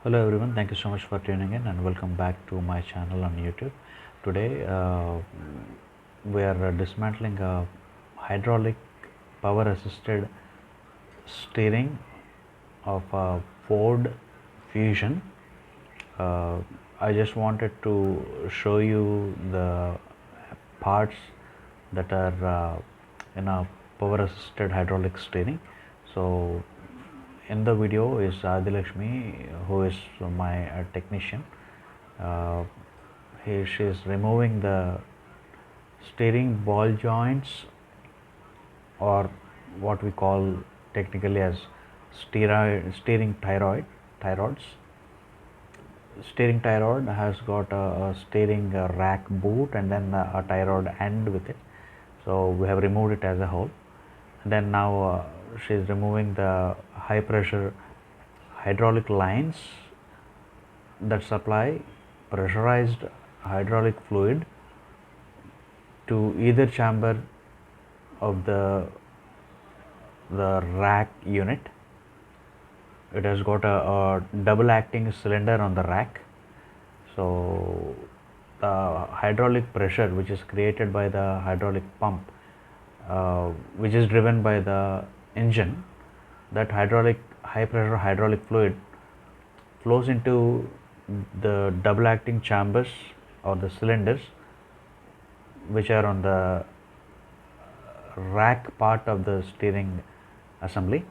Hello everyone, thank you so much for tuning in and welcome back to my channel on YouTube. Today we are dismantling a hydraulic power assisted steering of a Ford Fusion. I just wanted to show you the parts that are in a power assisted hydraulic steering. So in the video is Adilakshmi, who is my technician. Uh, she is removing the steering ball joints, or what we call technically as steering thyroids. Steering thyroid has got a steering rack boot and then a thyroid end with it. So we have removed it as a whole. And then now she is removing the high pressure hydraulic lines that supply pressurized hydraulic fluid to either chamber of the rack unit. It has got a double acting cylinder on the rack. So the hydraulic pressure which is created by the hydraulic pump, which is driven by the engine, that high pressure hydraulic fluid flows into the double acting chambers or the cylinders which are on the rack part of the steering assembly.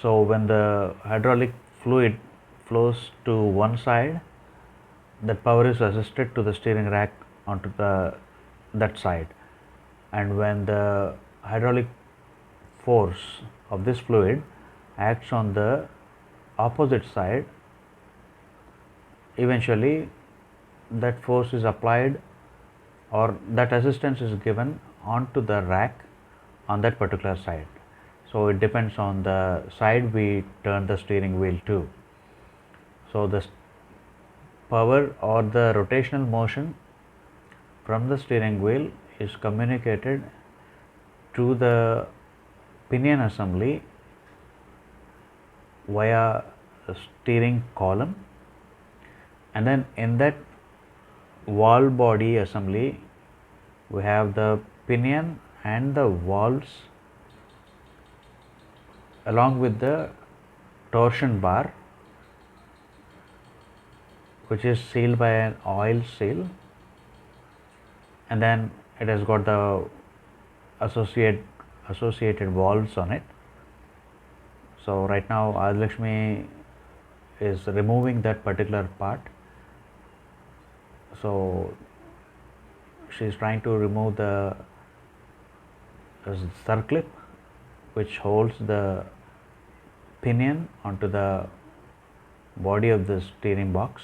So when the hydraulic fluid flows to one side, that power is assisted to the steering rack onto that side, and when the hydraulic force of this fluid acts on the opposite side, eventually that force is applied or that assistance is given onto the rack on that particular side. So it depends on the side we turn the steering wheel to. So the power or the rotational motion from the steering wheel is communicated to the pinion assembly via a steering column, and then in that valve body assembly we have the pinion and the valves along with the torsion bar, which is sealed by an oil seal, and then it has got the associated valves on it. So right now Adilakshmi is removing that particular part. So she is trying to remove the circlip which holds the pinion onto the body of the steering box,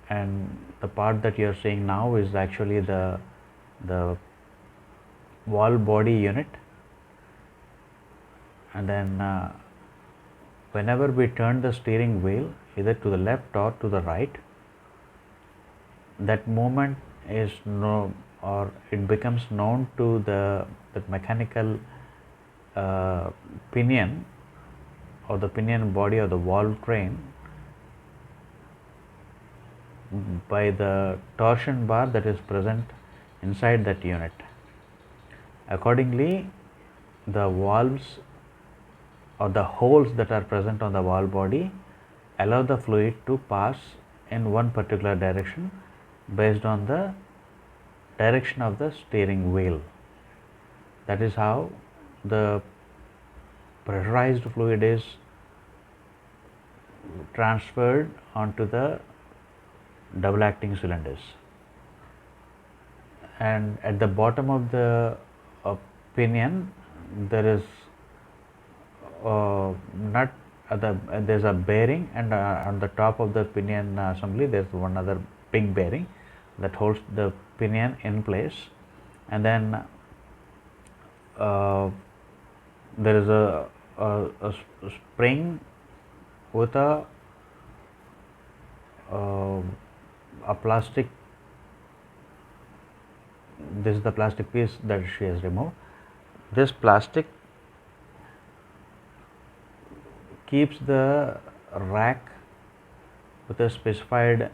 and the part that you are seeing now is actually the valve body unit. And then whenever we turn the steering wheel either to the left or to the right, that movement is it becomes known to the mechanical pinion or the pinion body or the valve train by the torsion bar that is present inside that unit. Accordingly, the valves or the holes that are present on the valve body allow the fluid to pass in one particular direction based on the direction of the steering wheel. That is how the pressurized fluid is transferred onto the double acting cylinders. And at the bottom of the pinion there is nut, there's a bearing, and on the top of the pinion assembly there's one other big bearing that holds the pinion in place. And then there is a spring with a plastic. This is the plastic piece that she has removed. This plastic keeps the rack with a specified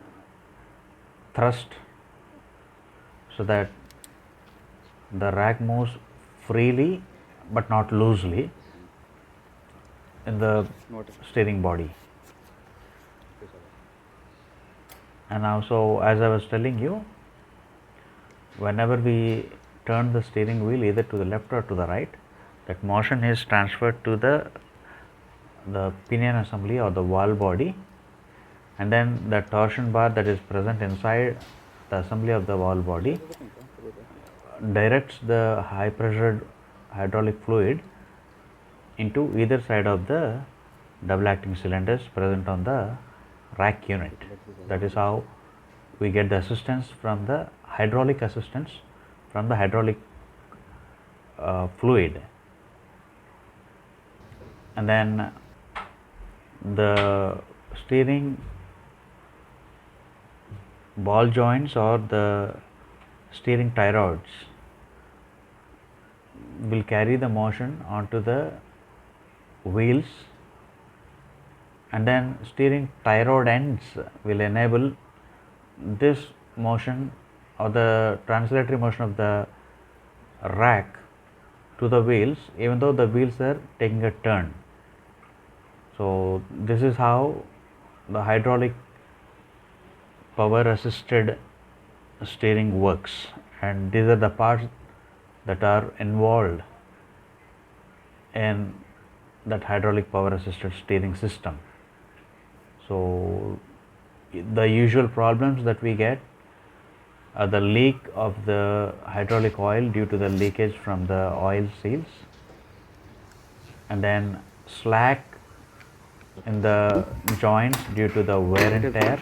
thrust so that the rack moves freely but not loosely in the steering body. And now, so as I was telling you, whenever we turn the steering wheel either to the left or to the right, that motion is transferred to the pinion assembly or the valve body, and then the torsion bar that is present inside the assembly of the valve body directs the high pressure hydraulic fluid into either side of the double acting cylinders present on the rack unit. That is how we get the assistance from the hydraulic assistance from the hydraulic fluid. And then the steering ball joints or the steering tie rods will carry the motion onto the wheels, and then steering tie rod ends will enable this motion or the translatory motion of the rack to the wheels, even though the wheels are taking a turn. So this is how the hydraulic power assisted steering works, and these are the parts that are involved in that hydraulic power assisted steering system. So the usual problems that we get are the leak of the hydraulic oil due to the leakage from the oil seals, and then slack in the joints due to the wear and tear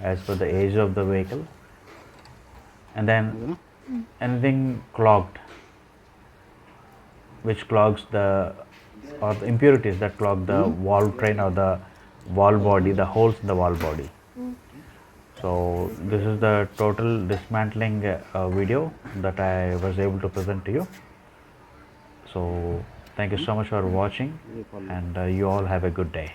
as per the age of the vehicle, and then anything clogged, which clogs the impurities that clog the valve train or the valve body, the holes in the valve body. So this is the total dismantling video that I was able to present to you. So thank you so much for watching, and you all have a good day.